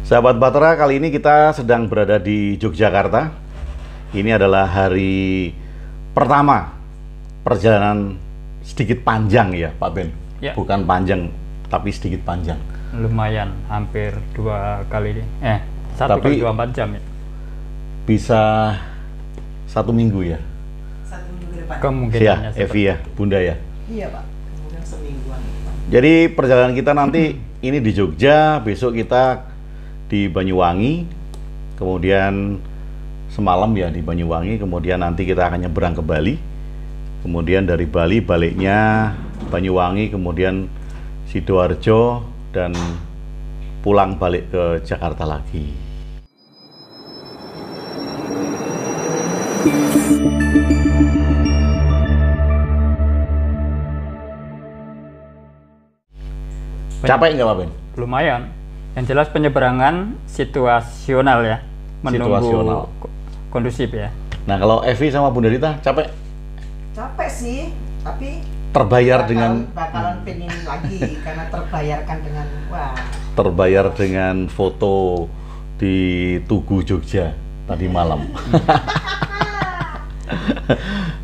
Sahabat Bahtera, kali ini kita sedang berada di Yogyakarta. Ini adalah hari pertama perjalanan sedikit panjang ya Pak Ben? Ya. Bukan panjang, tapi sedikit panjang. Lumayan, hampir 2 kali, 1 Tapi- kali 24 jam ya. Bisa 1 minggu ya? 1 minggu ke depan. Kemungkinannya Ya, Evi ya, Bunda ya. Iya Pak, kemudian semingguan. Jadi perjalanan kita nanti ini di Jogja, besok kita di Banyuwangi, kemudian semalam ya di Banyuwangi, kemudian nanti kita akan nyebrang ke Bali, kemudian dari Bali baliknya Banyuwangi, kemudian Sidoarjo, dan pulang balik ke Jakarta lagi. Capek nggak Pak Ben? Lumayan. Yang jelas penyeberangan situasional ya, menunggu Situasional. kondusif ya. Nah kalau Evi sama Bunda Rita capek? Capek sih, tapi Terbayar dengan bakalan pengen lagi karena terbayarkan dengan terbayar dengan foto di Tugu Jogja tadi malam.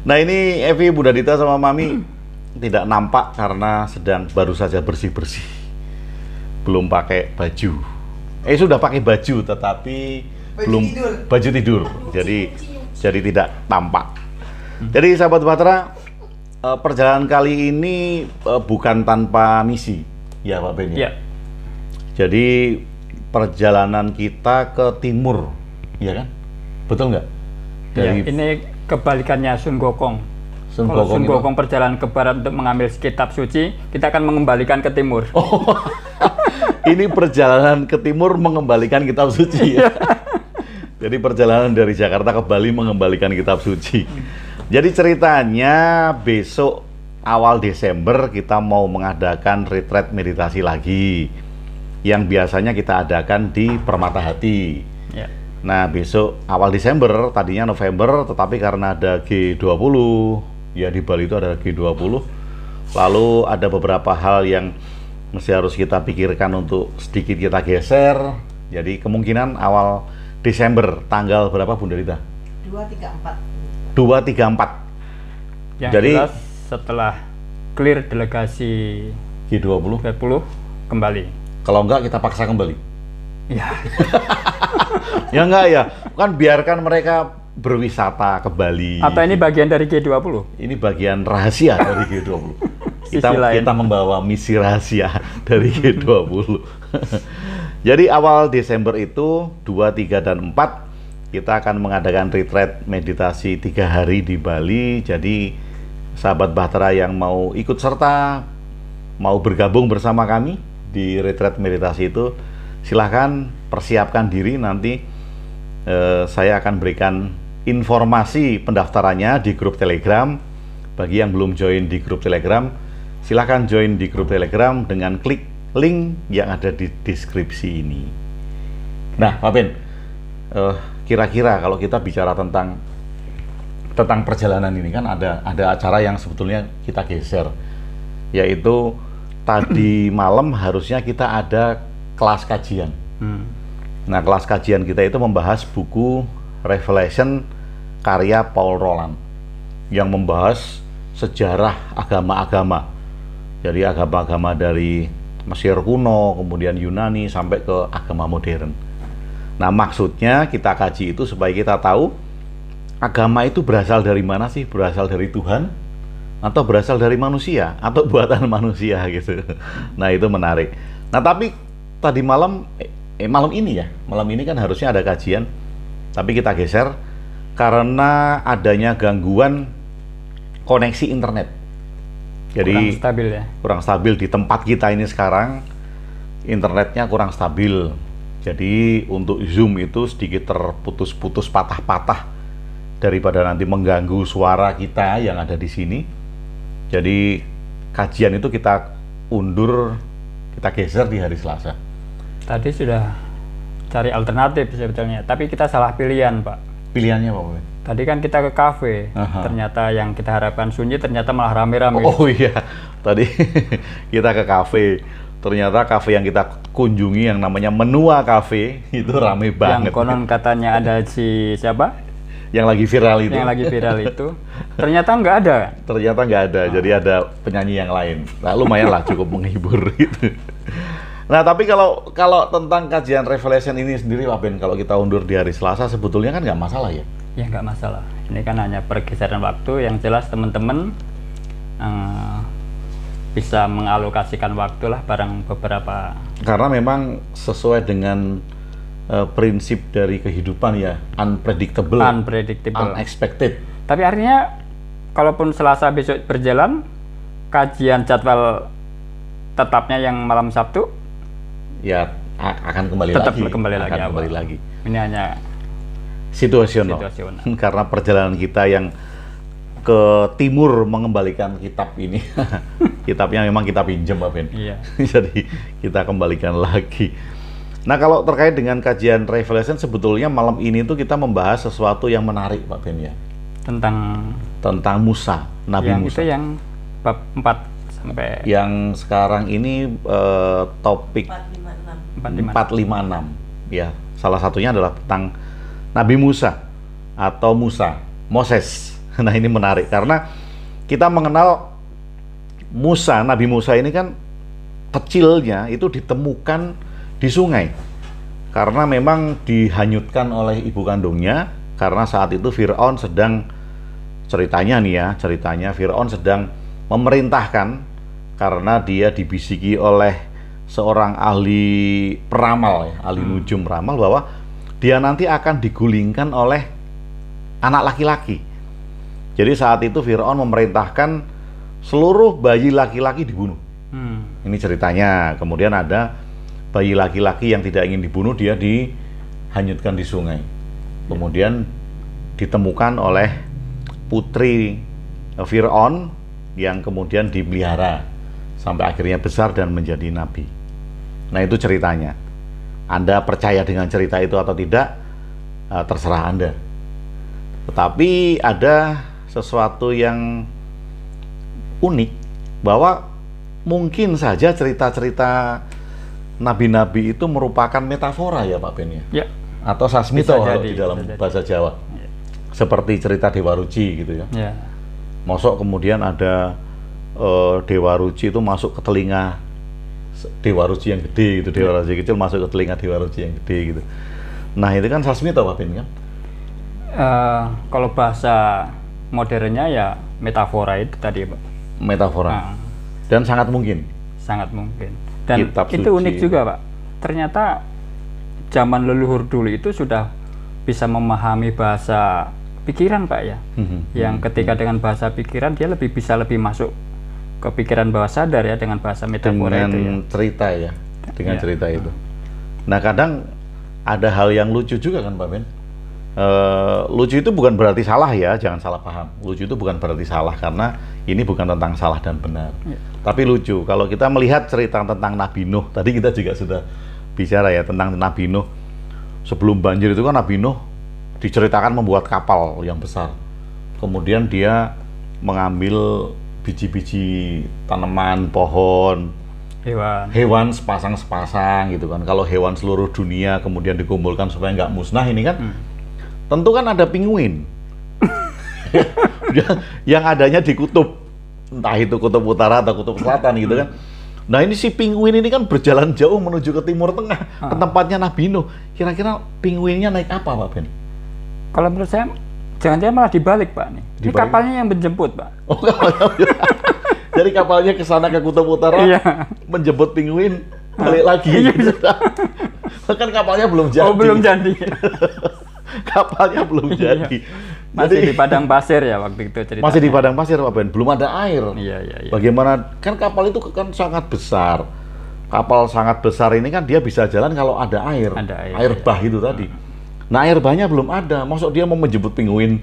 Nah ini Evi, Bunda Dita sama Mami tidak nampak karena sedang baru saja bersih-bersih. Belum pakai baju. Sudah pakai baju tetapi Baju belum tidur. baju tidur. Jadi tidak tampak. Jadi sahabat Bahtera, perjalanan kali ini bukan tanpa misi. Ya Pak Ben. Ya, Jadi perjalanan kita ke timur, ya kan? Betul nggak? ya, ini kebalikannya Sun Gokong. Sun Kalau Gokong Sun itu- Gokong perjalanan ke barat untuk mengambil kitab suci, kita akan mengembalikan ke timur. Oh, ini perjalanan ke timur mengembalikan kitab suci ya. Jadi perjalanan dari Jakarta ke Bali mengembalikan kitab suci. Jadi ceritanya besok awal Desember kita mau mengadakan retreat meditasi lagi. Yang biasanya kita adakan di Permata Hati. Ya. Nah, besok awal Desember, tadinya November, tetapi karena ada G20, ya di Bali itu ada G20, lalu ada beberapa hal yang mesti harus kita pikirkan untuk sedikit kita geser. Jadi kemungkinan awal Desember, tanggal berapa Bunda Rita? 2, 3, 4. 2, 3, 4. Yang Jadi- jelas setelah clear delegasi G20. 20 kembali. Kalau enggak kita paksa kembali. Ya, Ya enggak ya, kan biarkan mereka berwisata ke Bali. atau ini bagian dari G20? Ini bagian rahasia dari G20. Sisi lain. Kita membawa misi rahasia dari G20. Jadi awal Desember itu 2, 3, dan 4 kita akan mengadakan retreat meditasi 3 hari di Bali. Jadi sahabat Bahtera yang mau ikut serta, mau bergabung bersama kami di retreat meditasi itu, silahkan persiapkan diri. Nanti saya akan berikan informasi pendaftarannya di grup Telegram. Bagi yang belum join di grup Telegram, silahkan join di grup Telegram dengan klik link yang ada di deskripsi ini. Nah, Pak Ben, kira-kira kalau kita bicara tentang perjalanan ini, kan ada acara yang sebetulnya kita geser, yaitu tadi malam harusnya kita ada kelas kajian. Nah, kelas kajian kita itu membahas buku Revelation karya Paul Roland yang membahas sejarah agama-agama. Jadi agama-agama dari Mesir kuno, kemudian Yunani, sampai ke agama modern. Nah, maksudnya kita kaji itu supaya kita tahu agama itu berasal dari mana sih? Berasal dari Tuhan? Atau berasal dari manusia? Atau buatan manusia gitu. Nah, itu menarik. Nah, tapi tadi malam, malam ini kan harusnya ada kajian, tapi kita geser karena adanya gangguan koneksi internet. Jadi kurang stabil ya. kurang stabil di tempat kita ini sekarang, internetnya kurang stabil. Jadi untuk Zoom itu sedikit terputus-putus, patah-patah, daripada nanti mengganggu suara kita yang ada di sini. Jadi kajian itu kita undur, kita geser di hari Selasa. Tadi sudah cari alternatif sebetulnya, tapi kita salah pilihan, Pak. Pilihannya apa, Pak? Tadi kan kita ke kafe, Aha. ternyata yang kita harapkan sunyi ternyata malah rame-rame. Oh iya, tadi kita ke kafe, Ternyata kafe yang kita kunjungi yang namanya Menua Cafe itu rame banget. Yang konon katanya ada si siapa? Yang lagi viral itu. Yang lagi viral itu. Ternyata nggak ada. Ternyata nggak ada, jadi ada penyanyi yang lain. Nah, lumayan lah, cukup menghibur gitu. Nah, tapi kalau tentang kajian Revelation ini sendiri, Pak Ben, kalau kita undur di hari Selasa, sebetulnya kan nggak masalah ya? Ya nggak masalah. Ini kan hanya pergeseran waktu. Yang jelas teman-teman bisa mengalokasikan waktu lah bareng beberapa. Karena memang sesuai dengan prinsip dari kehidupan ya, unpredictable, unexpected. Tapi artinya, kalaupun Selasa besok berjalan, kajian jadwal tetapnya yang malam Sabtu, ya akan kembali tetap lagi. Kembali lagi. Akan kembali lagi. Ini hanya situasional. Karena perjalanan kita yang ke timur mengembalikan kitab ini. Kitabnya memang kita pinjam, Pak Ben. Iya. Jadi kita kembalikan lagi. Nah, kalau terkait dengan kajian Revelation, sebetulnya malam ini tuh kita membahas sesuatu yang menarik, Pak Ben ya. Tentang Musa, Nabi Musa. Itu yang bab 4 sampai yang sekarang ini topik 456 ya. Salah satunya adalah tentang Nabi Musa atau Moses. Nah, ini menarik karena kita mengenal Nabi Musa ini kan kecilnya itu ditemukan di sungai karena memang dihanyutkan oleh ibu kandungnya, karena saat itu Fir'aun sedang, ceritanya Fir'aun sedang memerintahkan karena dia dibisiki oleh seorang ahli peramal ya, ahli nujum peramal, bahwa dia nanti akan digulingkan oleh anak laki-laki. Jadi saat itu Fir'aun memerintahkan seluruh bayi laki-laki dibunuh. Ini ceritanya. Kemudian ada bayi laki-laki yang tidak ingin dibunuh, dia dihanyutkan di sungai. Kemudian ditemukan oleh putri Fir'aun yang kemudian dipelihara sampai akhirnya besar dan menjadi nabi. Nah, itu ceritanya. Anda percaya dengan cerita itu atau tidak, terserah Anda. Tetapi ada sesuatu yang unik, bahwa mungkin saja cerita-cerita nabi-nabi itu merupakan metafora ya, Pak Ben ya? Atau sasmito di dalam bahasa Jawa. Ya. Seperti cerita Dewa Ruci gitu ya. Ya. Mosok kemudian ada Dewa Ruci itu masuk ke telinga Dewa Ruci yang gede gitu, Dewa Ruci kecil masuk ke telinga Dewa Ruci yang gede gitu. Nah, itu kan sasmito, Pak Ben kan? Kalau bahasa modernnya ya metafora itu tadi, Pak. Metafora. Dan sangat mungkin. Dan kitab itu suci unik juga, Pak. Ternyata zaman leluhur dulu itu sudah bisa memahami bahasa pikiran, Pak ya. Yang ketika dengan bahasa pikiran dia bisa lebih masuk ke pikiran bawah sadar ya, dengan bahasa metafora itu ya. Cerita ya. Dengan cerita itu. Nah, kadang ada hal yang lucu juga kan, Pak Ben? Lucu itu bukan berarti salah ya, jangan salah paham. Lucu itu bukan berarti salah, karena ini bukan tentang salah dan benar. Tapi lucu kalau kita melihat cerita tentang Nabi Nuh. Tadi kita juga sudah bicara ya tentang Nabi Nuh. Sebelum banjir itu kan Nabi Nuh diceritakan membuat kapal yang besar. Kemudian dia mengambil biji-biji tanaman, pohon, hewan sepasang-sepasang gitu kan. Kalau hewan seluruh dunia kemudian dikumpulkan supaya nggak musnah ini kan, tentu kan ada penguin yang adanya di kutub, entah itu kutub utara atau kutub selatan gitu kan. Nah, ini si penguin ini kan berjalan jauh menuju ke timur tengah, ke tempatnya Nabi Nuh. Kira-kira penguinnya naik apa, Pak Ben? Kalau menurut saya, jangan-jangan malah dibalik, Pak nih. Ini kapalnya yang menjemput, Pak. Oh, jadi kapalnya ke sana ke kutub utara, menjemput penguin, balik lagi. Kan kapalnya belum jadi. Oh, belum jadi. Kapalnya belum jadi. Masih di padang pasir ya waktu itu ceritanya. Masih di padang pasir, Pak Ben. Belum ada air. Iya. Bagaimana? Kan kapal itu kan sangat besar. Kapal sangat besar ini kan dia bisa jalan kalau ada air. Air bah itu tadi. Nah, air bahnya belum ada. Maksud dia mau menjemput penguin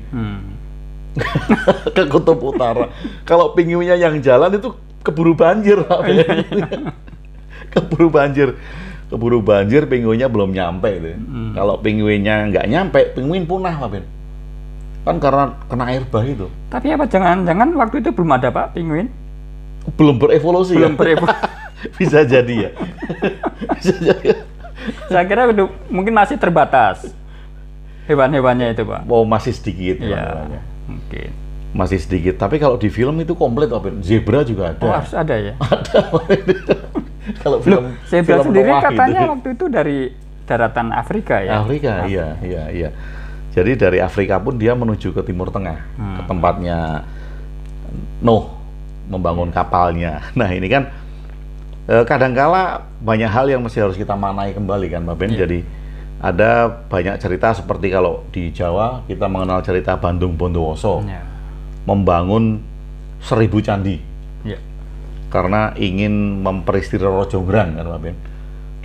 ke kutub utara. Kalau penguinnya yang jalan itu keburu banjir, Pak Ben. Keburu banjir, penguinnya belum nyampe itu. Kalau penguinnya nggak nyampe, penguin punah, Pak Ben. Kan karena kena air bah itu. Tapi apa jangan-jangan waktu itu belum ada, Pak, penguin? Belum berevolusi. Bisa jadi ya. Bisa jadi. Saya kira mungkin masih terbatas hewan-hewannya itu, Pak. Oh, masih sedikit Iya, hewan-hewannya. mungkin. Masih sedikit. Tapi kalau di film itu komplit, Pak Ben. Zebra juga ada. Oh, harus ada ya. Kalau film Zebra film sendiri Noah katanya gitu. waktu itu dari daratan Afrika ya. Afrika, iya. Jadi dari Afrika pun dia menuju ke Timur Tengah, ke tempatnya Nuh membangun kapalnya. Nah ini kan kadangkala banyak hal yang mesti harus kita maknai kembali kan, Pak Ben. Jadi ada banyak cerita seperti kalau di Jawa kita mengenal cerita Bandung Bondowoso Ya. membangun 1000 candi Ya. karena ingin memperistiri Roro Jonggrang kan, Pak Ben.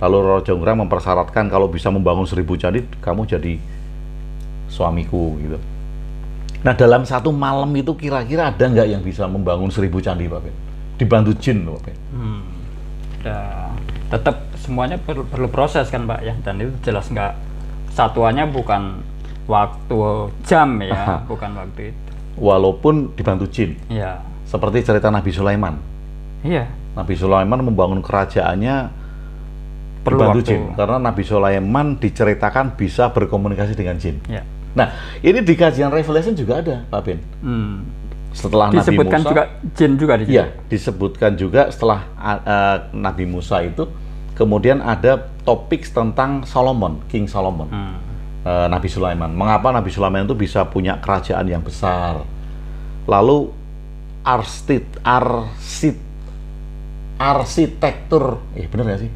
Lalu Roro Jonggrang mempersyaratkan kalau bisa membangun 1000 candi, kamu jadi suamiku gitu. Nah dalam satu malam itu kira-kira ada nggak yang bisa membangun 1000 candi, Pak Ben? Dibantu jin, Pak Ben. Ya, tetap semuanya perlu proses kan, Pak ya. Dan itu jelas nggak, satuannya bukan waktu jam ya, bukan waktu itu. Walaupun dibantu jin, Iya. seperti cerita Nabi Sulaiman. Iya. Nabi Sulaiman membangun kerajaannya Perlu dibantu waktu. jin, karena Nabi Sulaiman diceritakan bisa berkomunikasi dengan jin. Ya. Nah, ini di kajian Revelation juga ada, Pak Ben. Setelah Disebutkan Nabi Musa, juga jin juga di situ. iya, disebutkan juga setelah Nabi Musa itu, kemudian ada topik tentang Solomon, King Solomon, Nabi Sulaiman. Mengapa Nabi Sulaiman itu bisa punya kerajaan yang besar? Lalu arsitektur, bener nggak sih?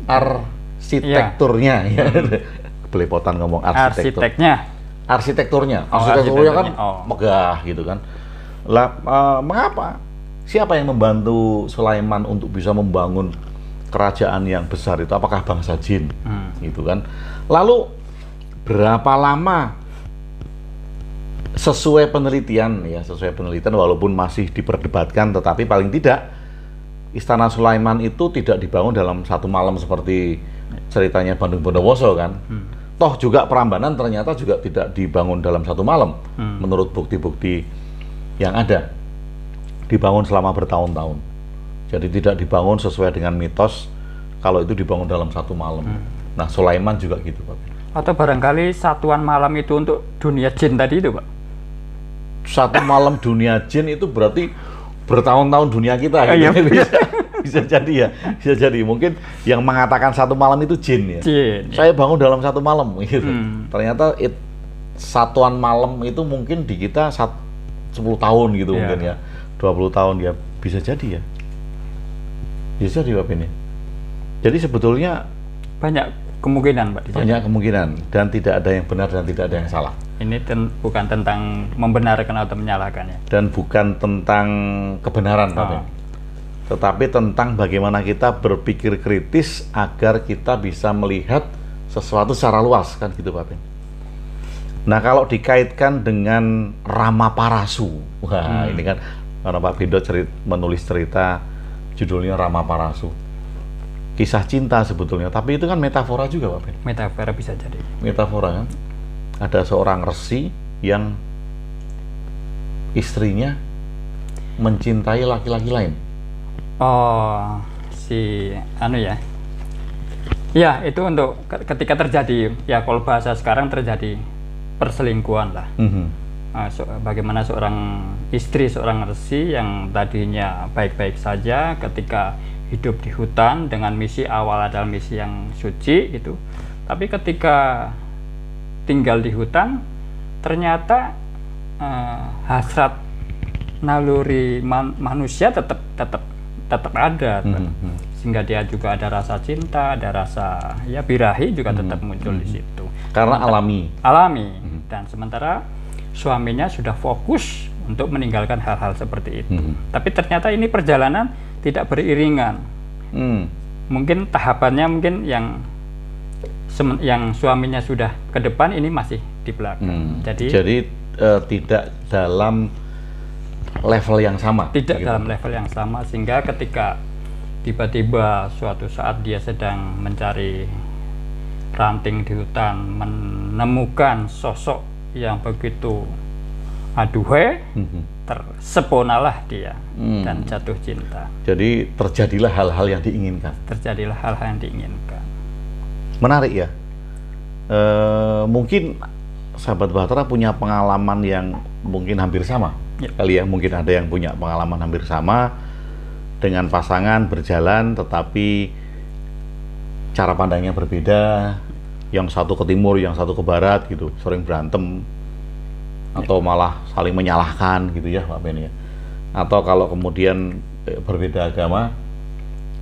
Arsitekturnya, ya. Belepotan ngomong arsitektur. Arsitekturnya kan arsitekturnya. megah gitu kan. Lah, mengapa? Siapa yang membantu Sulaiman untuk bisa membangun kerajaan yang besar itu? Apakah bangsa jin? Gitu kan. Lalu berapa lama? Sesuai penelitian walaupun masih diperdebatkan, tetapi paling tidak Istana Sulaiman itu tidak dibangun dalam satu malam seperti ceritanya Bandung Bondowoso kan. Toh juga Prambanan ternyata juga tidak dibangun dalam satu malam. Menurut bukti-bukti yang ada, dibangun selama bertahun-tahun. Jadi tidak dibangun sesuai dengan mitos kalau itu dibangun dalam satu malam. Nah, Sulaiman juga gitu, Pak. Atau barangkali satuan malam itu untuk dunia jin tadi itu, Pak? Satu malam dunia jin itu berarti bertahun-tahun dunia kita gitu. Iya. Bisa jadi ya, bisa jadi. Mungkin yang mengatakan satu malam itu jin ya. Jin. Saya bangun dalam satu malam gitu. Ternyata satuan malam itu mungkin di kita 10 tahun gitu mungkin ya. 20 tahun ya, bisa jadi ya. Bisa jadi, Pak Ben. Jadi sebetulnya banyak kemungkinan, Pak. Banyak kemungkinan, dan tidak ada yang benar dan tidak ada yang salah. Ini bukan tentang membenarkan atau menyalahkan ya. Dan bukan tentang kebenaran, Pak Ben. Tetapi tentang bagaimana kita berpikir kritis agar kita bisa melihat sesuatu secara luas, kan gitu, Pak Ben. Nah, kalau dikaitkan dengan Ramaparasu, wah ini kan karena Pak Bindo menulis cerita judulnya Ramaparasu. Kisah cinta sebetulnya, tapi itu kan metafora juga, Pak Ben. Metafora bisa jadi. Metafora kan. Ada seorang resi yang istrinya mencintai laki-laki lain. Oh, ya. Ya, itu untuk ketika terjadi, ya kalau bahasa sekarang terjadi perselingkuhan lah. Bagaimana seorang istri, seorang resi yang tadinya baik-baik saja ketika hidup di hutan dengan misi awal adalah misi yang suci gitu. Tapi ketika tinggal di hutan ternyata hasrat naluri manusia tetap ada, sehingga dia juga ada rasa cinta, ada rasa ya birahi juga tetap muncul di situ. Karena alami. Dan sementara suaminya sudah fokus untuk meninggalkan hal-hal seperti itu. Tapi ternyata ini perjalanan tidak beriringan. Mungkin tahapannya yang suaminya sudah ke depan, ini masih di belakang. Jadi tidak dalam level yang sama. Tidak gitu. Dalam level yang sama, sehingga ketika tiba-tiba suatu saat dia sedang mencari ranting di hutan, menemukan sosok yang begitu aduhe, Mhm. terseponalah dia dan jatuh cinta. Jadi terjadilah hal-hal yang diinginkan. Terjadilah hal-hal yang diinginkan. Menarik ya. Mungkin sahabat Bahtera punya pengalaman yang mungkin hampir sama. Ya. Kali ya, mungkin ada yang punya pengalaman hampir sama dengan pasangan berjalan, tetapi cara pandangnya berbeda. Yang satu ke timur, yang satu ke barat gitu, sering berantem atau malah saling menyalahkan gitu ya Pak Ben ya. Atau kalau kemudian berbeda agama,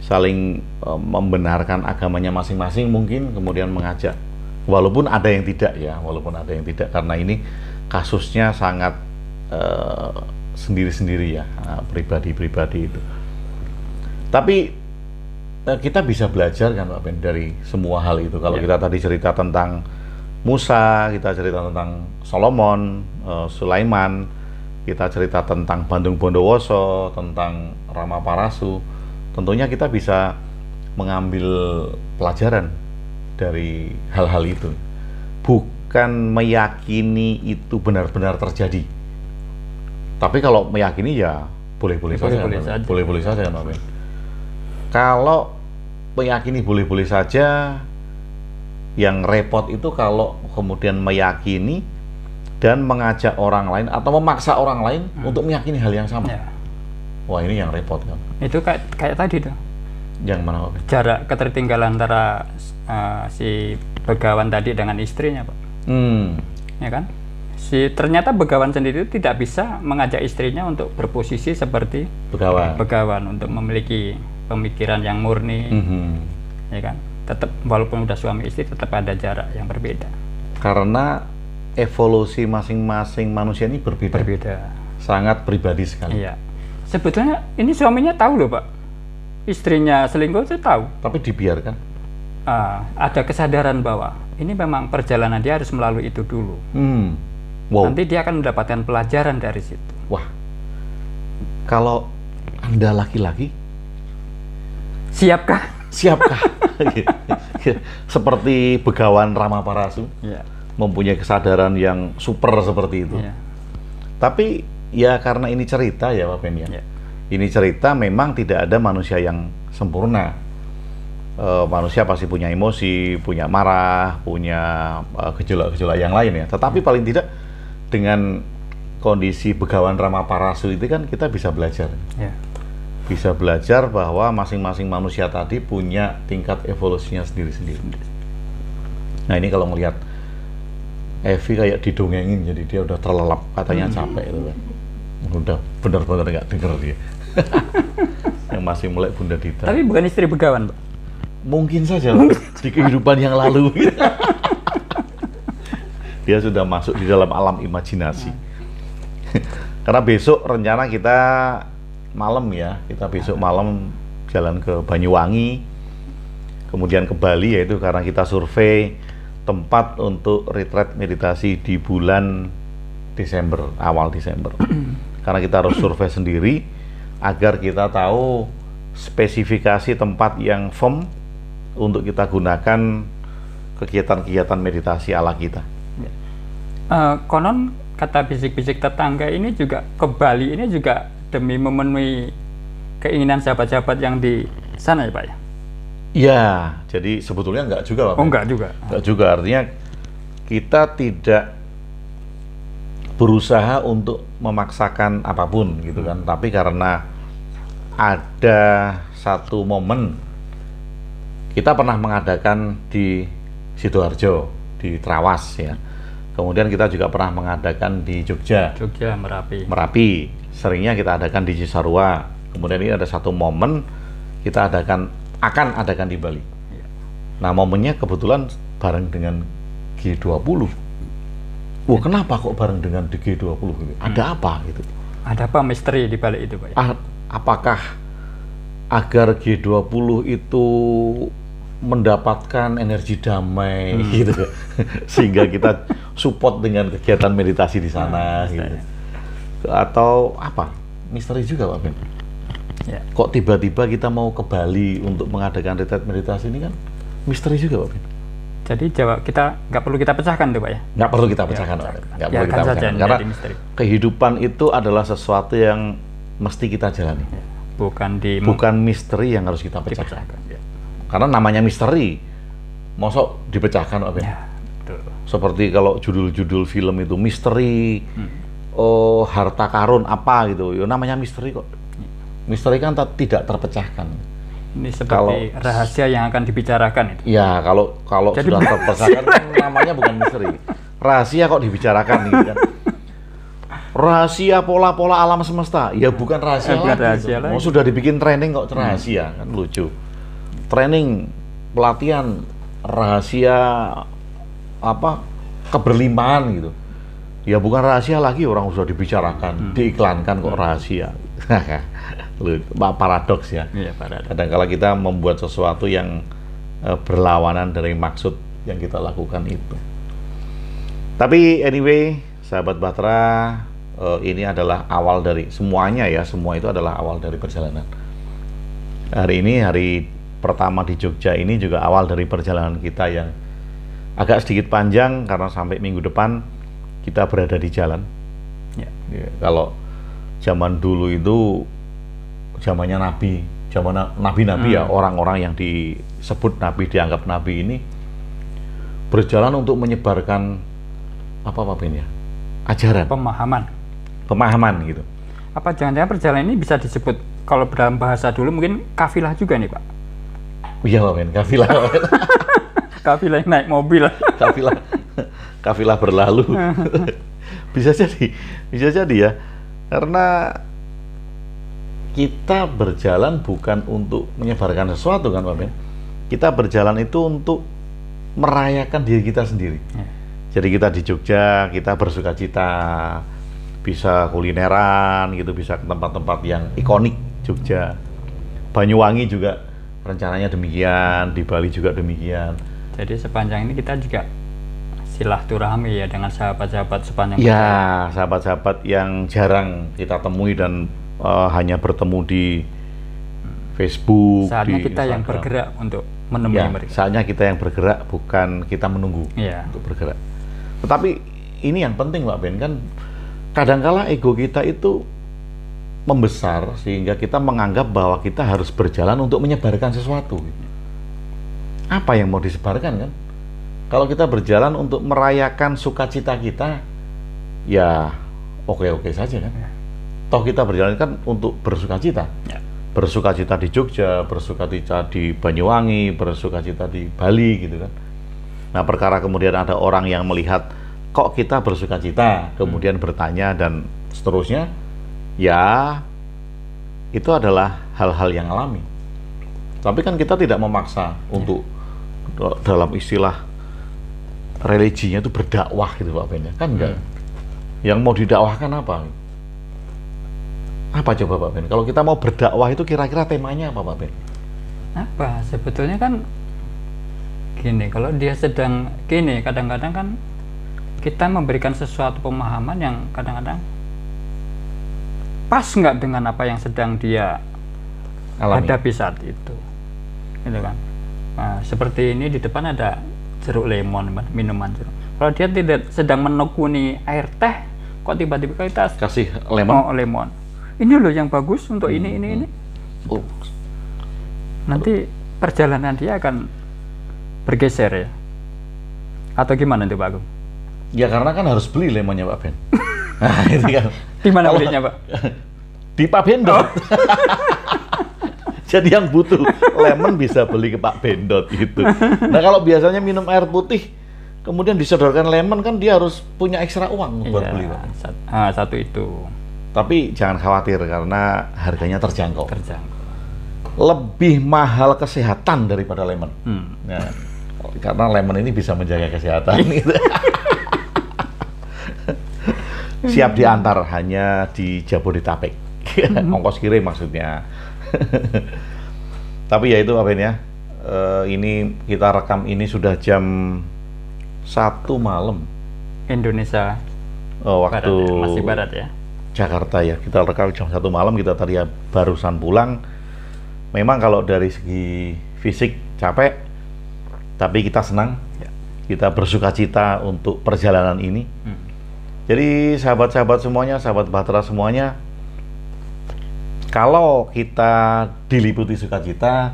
saling membenarkan agamanya masing-masing, mungkin kemudian mengajak, walaupun ada yang tidak ya, walaupun ada yang tidak, karena ini kasusnya sangat sendiri-sendiri ya, pribadi-pribadi itu. Tapi kita bisa belajar kan Pak Ben dari semua hal itu. Kalau kita tadi cerita tentang Musa, kita cerita tentang Solomon, Sulaiman, kita cerita tentang Bandung Bondowoso, tentang Rama Parasu, tentunya kita bisa mengambil pelajaran dari hal-hal itu. Bukan meyakini itu benar-benar terjadi. Tapi kalau meyakini ya boleh-boleh saja. Boleh-boleh saja kan Pak Ben. Kalau meyakini boleh-boleh saja, yang repot itu kalau kemudian meyakini dan mengajak orang lain atau memaksa orang lain untuk meyakini hal yang sama. Ya. Wah, ini yang repot kan. Itu kayak tadi tuh. Yang mana Pak? Jarak ketertinggalan antara si begawan tadi dengan istrinya, Pak. Ya kan? Ternyata begawan sendiri itu tidak bisa mengajak istrinya untuk berposisi seperti begawan untuk memiliki pemikiran yang murni, ya kan? Tetap walaupun udah suami istri tetap ada jarak yang berbeda. Karena evolusi masing-masing manusia ini berbeda. Sangat pribadi sekali. Iya. Sebetulnya ini suaminya tahu loh Pak, istrinya selingkuh itu tahu. Tapi dibiarkan. Ada kesadaran bahwa ini memang perjalanan dia harus melalui itu dulu. Wow. Nanti dia akan mendapatkan pelajaran dari situ. Wah, kalau Anda laki-laki, siapkah? Seperti begawan Rama Parasu, mempunyai kesadaran yang super seperti itu. Tapi ya karena ini cerita ya Pak Ben ya. Ini cerita, memang tidak ada manusia yang sempurna. Manusia pasti punya emosi, punya marah, punya gejolak-gejolak yang lain ya. Tetapi paling tidak dengan kondisi begawan Rama Parasu itu kan kita bisa belajar. Bisa belajar bahwa masing-masing manusia tadi punya tingkat evolusinya sendiri-sendiri. Nah ini kalau melihat Evi kayak didongengin, jadi dia udah terlelap, katanya capek itu kan. Udah benar-benar nggak denger dia. Yang masih mulai Bunda Dita. Tapi bukan istri begawan, Pak? Mungkin saja di kehidupan yang lalu. Dia sudah masuk di dalam alam imajinasi. Karena besok rencana kita malam ya, kita besok malam jalan ke Banyuwangi, kemudian ke Bali, yaitu karena kita survei tempat untuk retreat meditasi di bulan Desember, awal Desember. Karena kita harus survei sendiri agar kita tahu spesifikasi tempat yang firm untuk kita gunakan kegiatan-kegiatan meditasi ala kita. Konon kata bisik-bisik tetangga ini juga ke Bali ini juga demi memenuhi keinginan sahabat-sahabat yang di sana ya Pak ya? Ya, jadi sebetulnya enggak juga Pak. Oh enggak juga? Enggak juga, artinya kita tidak berusaha untuk memaksakan apapun gitu kan, tapi karena ada satu momen kita pernah mengadakan di Sidoarjo, di Trawas ya. Kemudian kita juga pernah mengadakan di Jogja, Merapi. Seringnya kita adakan di Cisarua. Kemudian ini ada satu momen kita akan adakan di Bali. Nah momennya kebetulan bareng dengan G20. Wah kenapa kok bareng dengan di G20 gitu? Ada apa gitu? Ada apa misteri di balik itu Pak? Apakah agar G20 itu mendapatkan energi damai gitu, sehingga kita support dengan kegiatan meditasi di sana gitu. Atau apa? Misteri juga Pak Ben. Ya. Kok tiba-tiba kita mau ke Bali untuk mengadakan retreat meditasi ini kan misteri juga Pak Ben. Jadi jawab kita nggak perlu kita pecahkan tuh Pak ya? Nggak perlu kita pecahkan, Pak. Nggak perlu kita Biarkan saja pecahkan. ini Karena jadi misteri. kehidupan itu adalah sesuatu yang mesti kita jalani. Bukan misteri yang harus kita pecahkan. ya. Karena namanya misteri, mosok dipecahkan, Pak Ben? Ya, betul. Seperti kalau judul-judul film itu misteri, oh harta karun apa gitu, ya namanya misteri kok. Misteri kan tidak terpecahkan. Ini seperti rahasia yang akan dibicarakan itu. Ya, kalau Jadi sudah terpecahkan kan namanya bukan misteri. Rahasia kok dibicarakan gitu kan. Rahasia pola-pola alam semesta. Ya bukan rahasia Bukan lagi. rahasia Gitu. lagi. Oh, sudah dibikin training kok rahasia, kan lucu. Training pelatihan rahasia apa? Keberlimpahan gitu. Ya bukan rahasia lagi, orang sudah dibicarakan, diiklankan kok rahasia. Paradoks ya. Iya, paradoks. Kadang-kala kita membuat sesuatu yang berlawanan dari maksud yang kita lakukan itu. Tapi anyway, sahabat Bahtera, ini adalah awal dari semuanya ya. Semua itu adalah awal dari perjalanan. Hari ini, hari pertama di Jogja ini juga awal dari perjalanan kita yang agak sedikit panjang karena sampai minggu depan kita berada di jalan. Ya. Ya, kalau zaman dulu itu zamannya Nabi, zaman nabi-nabi ya, orang-orang yang disebut Nabi, dianggap Nabi ini berjalan untuk menyebarkan apa Pak Ben ya? Ajaran, pemahaman gitu. Apa jangan-jangan perjalanan ini bisa disebut kalau dalam bahasa dulu mungkin kafilah juga nih Pak? Iya Pak Ben, kafilah. Kafilah yang naik mobil. kafilah berlalu. bisa jadi ya, karena kita berjalan bukan untuk menyebarkan sesuatu kan Pak Ben. Kita berjalan itu untuk merayakan diri kita sendiri. Jadi kita di Jogja, kita bersuka cita, bisa kulineran gitu, bisa ke tempat-tempat yang ikonik Jogja. Banyuwangi juga rencananya demikian, di Bali juga demikian. Jadi sepanjang ini kita juga silaturahmi ya dengan sahabat-sahabat sepanjang ya, sahabat-sahabat yang jarang kita temui dan hanya bertemu di Facebook. Saatnya di kita Instagram. yang bergerak untuk menemui mereka. Saatnya kita yang bergerak, bukan kita menunggu untuk bergerak. Tetapi ini yang penting Pak Ben, kan kadangkala ego kita itu membesar sehingga kita menganggap bahwa kita harus berjalan untuk menyebarkan sesuatu. Apa yang mau disebarkan kan? Kalau kita berjalan untuk merayakan sukacita kita, ya oke-oke saja kan. Toh kita berjalan kan untuk bersukacita. Bersukacita di Jogja, bersukacita di Banyuwangi, bersukacita di Bali gitu kan. Nah, perkara kemudian ada orang yang melihat kok kita bersukacita, kemudian bertanya dan seterusnya, ya itu adalah hal-hal yang alami. Tapi kan kita tidak memaksa untuk dalam istilah religinya itu berdakwah gitu Pak Ben, kan enggak. Yang mau didakwahkan apa? Apa coba Pak Ben? Kalau kita mau berdakwah itu kira-kira temanya apa Pak Ben? Apa? Sebetulnya kan gini, kalau dia sedang gini, kadang-kadang kan kita memberikan sesuatu pemahaman yang kadang-kadang pas nggak dengan apa yang sedang dia hadapi saat itu, gitu kan. Nah, seperti ini di depan ada jeruk lemon, minuman jeruk. Kalau dia tidak sedang menekuni air teh, kok tiba-tiba kita kasih lemon? Oh, lemon. Ini loh yang bagus untuk ini. Oh. Nanti perjalanan dia akan bergeser ya. Atau gimana tuh Pak Agung? Ya karena kan harus beli lemonnya Pak Ben. Nah, itu kan. Di mana belinya Pak? Di Pak Bendot. Jadi yang butuh lemon bisa beli ke Pak Bendot gitu. Nah kalau biasanya minum air putih, kemudian disodorkan lemon kan dia harus punya ekstra uang buat beli Pak. Satu itu. Tapi jangan khawatir karena harganya terjangkau. Terjangkau. Lebih mahal kesehatan daripada lemon. Nah, karena lemon ini bisa menjaga kesehatan. Gitu. Siap diantar hanya di Jabodetabek. Ongkos kirim maksudnya. Tapi ya itu Pak Ben ya. Ini kita rekam ini sudah jam 1 malam Indonesia. Waktu barat ya? Masih barat ya. Jakarta ya. Kita rekam jam 1 malam, kita tadi ya barusan pulang. Memang kalau dari segi fisik capek, tapi kita senang kita bersukacita untuk perjalanan ini. Jadi sahabat-sahabat semuanya, sahabat Bahtera semuanya, kalau kita diliputi sukacita,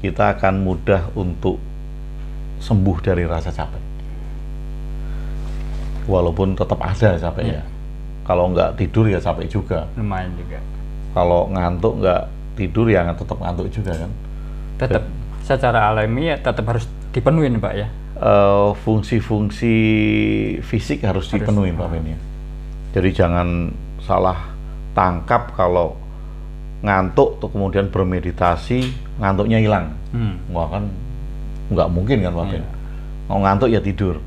kita akan mudah untuk sembuh dari rasa capek. Walaupun tetap ada capek ya. Kalau nggak tidur ya capek juga. Lumayan juga. Kalau ngantuk nggak tidur ya tetap ngantuk juga kan. Tetap secara alami ya tetap harus dipenuhi Pak ya. Fungsi-fungsi fisik harus dipenuhi Pak Ben ya. Jadi jangan salah tangkap kalau ngantuk tuh kemudian bermeditasi ngantuknya hilang. Wah kan nggak mungkin kan Pak Ben. Mau ngantuk ya tidur.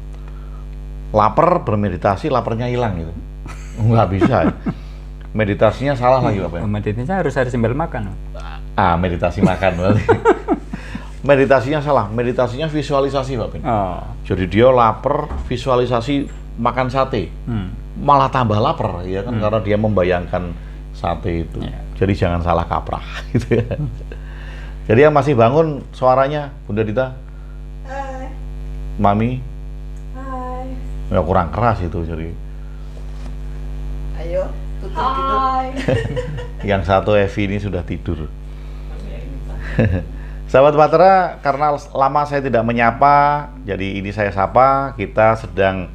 Lapar bermeditasi laparnya hilang gitu. Nggak bisa. Meditasinya salah lagi Pak Ben. Meditasinya harus sambil makan. Meditasi makan berarti. Meditasinya salah. Meditasinya visualisasi Pak Ben. Jadi dia lapar, visualisasi makan sate. Malah tambah lapar ya kan karena dia membayangkan sate itu. Jadi jangan salah kaprah gitu ya. Jadi yang masih bangun suaranya Bunda Dita. Hai. Mami. Ya kurang keras itu jadi. Ayo, tutup tidur. Yang satu Evi ini sudah tidur. Sahabat Bahtera, karena lama saya tidak menyapa, jadi ini saya sapa. Kita sedang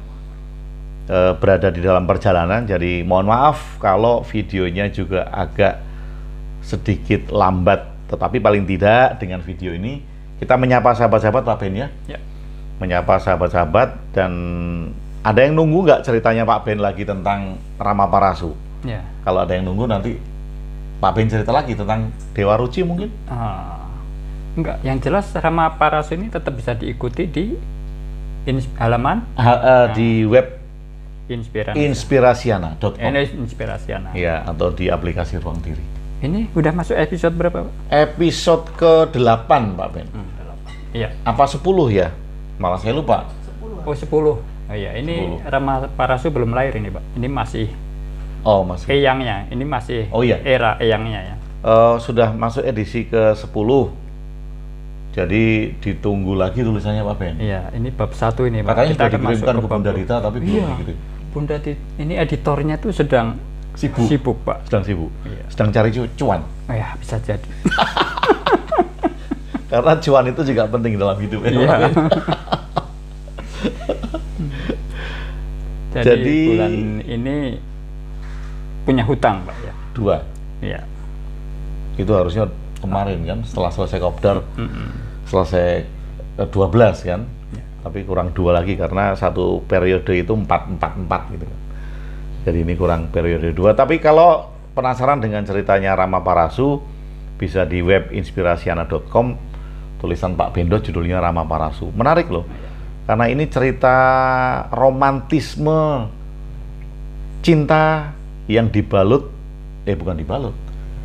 berada di dalam perjalanan, jadi mohon maaf kalau videonya juga agak sedikit lambat. Tetapi paling tidak dengan video ini kita menyapa sahabat-sahabat Pak Ben ya. Menyapa sahabat-sahabat, dan ada yang nunggu nggak ceritanya Pak Ben lagi tentang Rama Parasu? Kalau ada yang nunggu nanti Pak Ben cerita lagi tentang Dewa Ruci mungkin? Enggak, yang jelas Rama Parasu ini tetap bisa diikuti di halaman di web inspirasiana.com. Inspirasiana. Ya, atau di aplikasi Ruang Diri. Ini udah masuk episode berapa Pak? Episode ke-8 Pak Ben. Iya. Apa 10 ya? Malah saya lupa. 10. Oh 10. Oh iya, ini 10. Rama Parasu belum lahir ini Pak. Ini masih. Oh masih. Eyangnya, ini masih. Oh iya. Era eyangnya ya. Sudah masuk edisi ke-10. Jadi ditunggu lagi tulisannya Pak Ben. Iya, ini bab 1 ini Pak. Katanya Kita sudah akan masuk dikirimkan ke ke bab Bunda Dita tapi belum dikirim. Bunda Dita, ini editornya tuh sedang sibuk Pak. Sedang sibuk. Iya. Sedang cari cuan. Oh ya, bisa jadi. Karena cuan itu juga penting dalam hidup ya. Iya. Jadi bulan ini punya hutang Pak ya. 2. Iya. Itu harusnya kemarin kan setelah selesai kopdar. Selesai 12 kan. Tapi kurang 2 lagi karena satu periode itu 4 gitu kan. Jadi ini kurang periode 2. Tapi kalau penasaran dengan ceritanya Rama Parasu, bisa di web inspirasiana.com, tulisan Pak Bendo judulnya Rama Parasu. Menarik loh. Karena ini cerita romantisme cinta yang dibalut, bukan dibalut,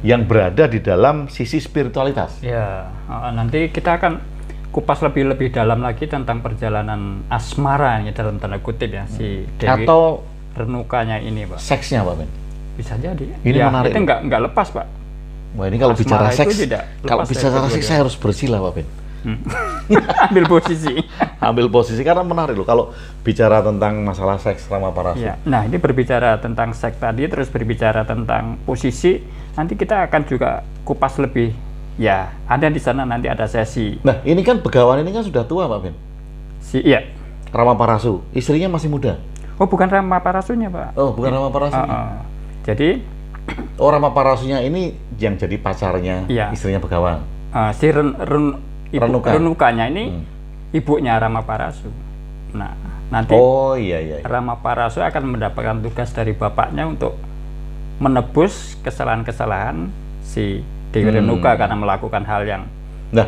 yang berada di dalam sisi spiritualitas. Ya, nanti kita akan kupas lebih dalam lagi tentang perjalanan asmara ini dalam tanda kutip ya, si Dewi atau Renukanya ini Pak. Seksnya Pak Ben. Bisa jadi. Ini ya, menarik. Itu nggak lepas Pak. Wah ini kalau Asmara bicara seks, kalau lepas bicara seks saya harus bersila Pak Ben. Ambil posisi. Ambil posisi karena menarik loh kalau bicara tentang masalah seks Rama Parasu. Ya. Nah ini berbicara tentang seks tadi, terus berbicara tentang posisi. Nanti kita akan juga kupas lebih. Ya, ada di sana nanti ada sesi. Nah ini kan Begawan ini kan sudah tua Pak Ben. Iya. Rama Parasu, istrinya masih muda. Oh bukan Rama Parasunya Pak. Oh bukan Rama Parasunya. Jadi. Oh Rama Parasunya ini yang jadi pacarnya istrinya Begawan. Si Renukanya ini ibunya Rama Parasu. Nah, nanti iya. Rama Parasu akan mendapatkan tugas dari bapaknya untuk menebus kesalahan-kesalahan si Dewi Renuka karena melakukan hal yang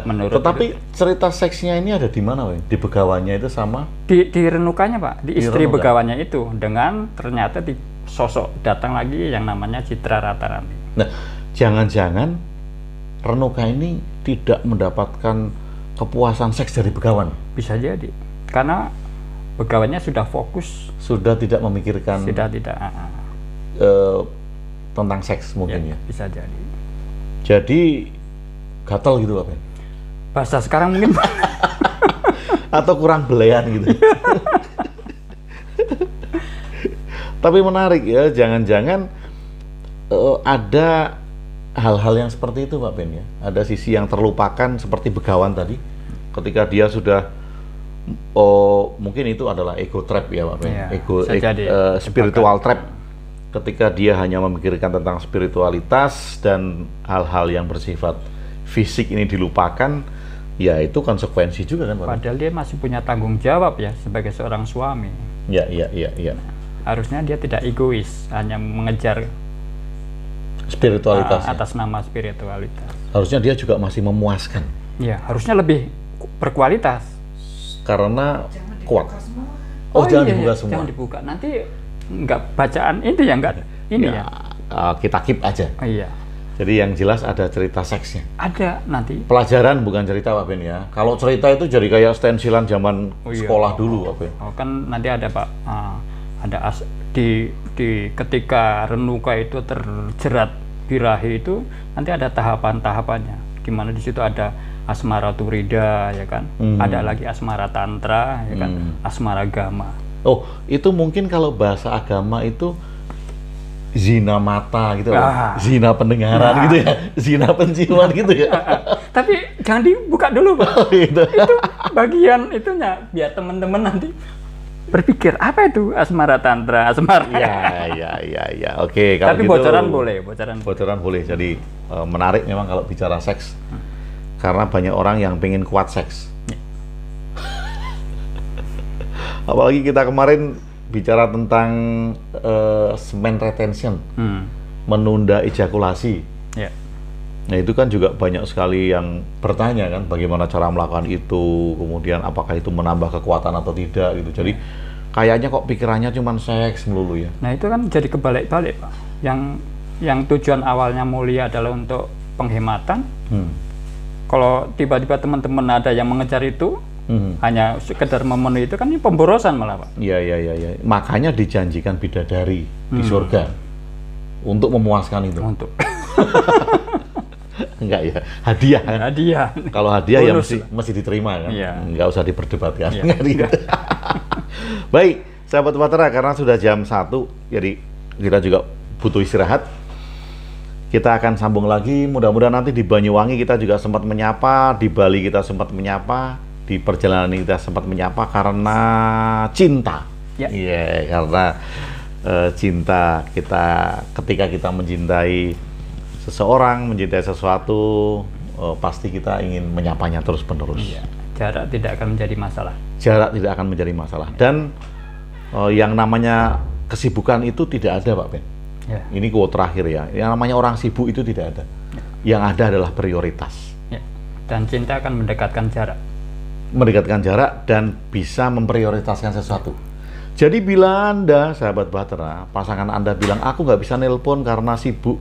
menurut. Tetapi cerita seksnya ini ada di mana, Pak? Di Begawannya itu sama? Di Renukanya, Pak, di istri Begawannya itu, dengan ternyata di sosok datang lagi yang namanya Citra Rataranti. Nah, jangan-jangan Renuka ini tidak mendapatkan kepuasan seks dari Begawan? Bisa jadi, karena Begawannya sudah fokus, sudah tidak memikirkan, tentang seks mungkin ya. Bisa jadi. Jadi gatal gitu Pak Ben? Bahasa sekarang mungkin. Atau kurang belean gitu. Tapi menarik ya, jangan-jangan ada hal-hal yang seperti itu Pak Ben ya. Ada sisi yang terlupakan seperti Begawan tadi, ketika dia sudah mungkin itu adalah ego trap ya Pak Ben. Iya, Ego, bisa jadi spiritual trap. Ketika dia hanya memikirkan tentang spiritualitas dan hal-hal yang bersifat fisik ini dilupakan, ya itu konsekuensi juga kan Pak. Padahal dia masih punya tanggung jawab ya sebagai seorang suami. Ya. Harusnya dia tidak egois, hanya mengejar Spiritualitas. atas nama spiritualitas. Harusnya dia juga masih memuaskan. Ya, harusnya lebih berkualitas. Karena Jangan kuat. dibuka semua. Oh, jangan iya, dibuka iya, semua. Jangan dibuka. Nanti nggak bacaan itu ya nggak ini ya. Kita keep aja. Oh, iya. Jadi yang jelas ada cerita seksnya. Ada nanti. Pelajaran bukan cerita Pak Ben ya. Kalau cerita itu jadi kayak stensilan zaman Oh, iya. sekolah dulu Pak Ben. Oh, kan nanti ada Pak, ada di ketika Renuka itu terjerat birahi itu nanti ada tahapan-tahapannya. Di mana di situ ada asmara turida ya kan, ada lagi asmara tantra ya kan, asmara gama. Oh, itu mungkin kalau bahasa agama itu zina mata gitu, zina pendengaran gitu ya, zina penciuman gitu ya. Tapi jangan dibuka dulu Pak. Oh, gitu. Itu bagian itunya biar teman-teman nanti berpikir apa itu asmara tantra, asmara. Ya. Oke, kalau Tapi gitu, bocoran boleh, bocoran. bocoran boleh. Jadi menarik memang kalau bicara seks, karena banyak orang yang pengen kuat seks. Apalagi kita kemarin bicara tentang semen retention, menunda ejakulasi. Ya. Nah itu kan juga banyak sekali yang bertanya kan, bagaimana cara melakukan itu, kemudian apakah itu menambah kekuatan atau tidak gitu. Jadi kayaknya kok pikirannya cuma seks melulu ya. Nah itu kan jadi kebalik-balik Pak. Yang tujuan awalnya mulia adalah untuk penghematan. Kalau tiba-tiba teman-teman ada yang mengejar itu, hanya sekedar memenuhi itu kan ini pemborosan malah Pak. Iya. Makanya dijanjikan bidadari di surga untuk memuaskan itu. Untuk Enggak ya, hadiah kan? hadiah. Kalau hadiah ya Bonus. mesti diterima kan? Iya. Nggak usah diperdebatkan. Iya. Nggak gitu. Baik, sahabat Watera, karena sudah jam 1, jadi kita juga butuh istirahat. Kita akan sambung lagi, mudah-mudahan nanti di Banyuwangi kita juga sempat menyapa, di Bali kita sempat menyapa, di perjalanan ini kita sempat menyapa karena cinta. Ya. Iya, karena cinta kita, ketika kita mencintai seseorang, mencintai sesuatu, pasti kita ingin menyapanya terus-menerus. Iya. Jarak tidak akan menjadi masalah. Jarak tidak akan menjadi masalah. Dan yang namanya kesibukan itu tidak ada Pak Ben. Ya. Ini quote terakhir ya. Yang namanya orang sibuk itu tidak ada. Yang ada adalah prioritas. Ya. Dan cinta akan mendekatkan jarak. Mendekatkan jarak dan bisa memprioritaskan sesuatu. Jadi bila Anda, sahabat Bahtera, pasangan Anda bilang, aku nggak bisa nelpon karena sibuk,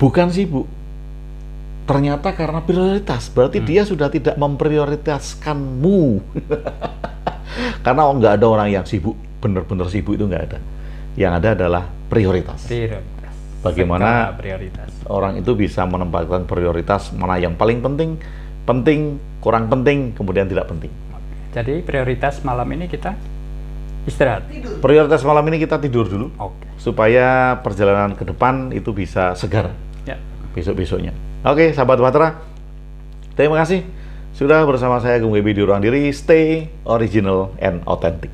bukan sibuk. Ternyata karena prioritas, berarti dia sudah tidak memprioritaskanmu. Karena nggak ada orang yang sibuk, benar-benar sibuk itu nggak ada. Yang ada adalah prioritas. Prioritas. Bagaimana Skala prioritas. orang itu bisa menempatkan prioritas mana yang paling penting, kurang penting, kemudian tidak penting. Jadi prioritas malam ini kita istirahat. Prioritas malam ini kita tidur dulu. Oke. Supaya perjalanan ke depan itu bisa segar Ya. besok-besoknya. Oke, sahabat Bahtera, terima kasih sudah bersama saya Gung Webi di Ruang Diri. Stay original and authentic.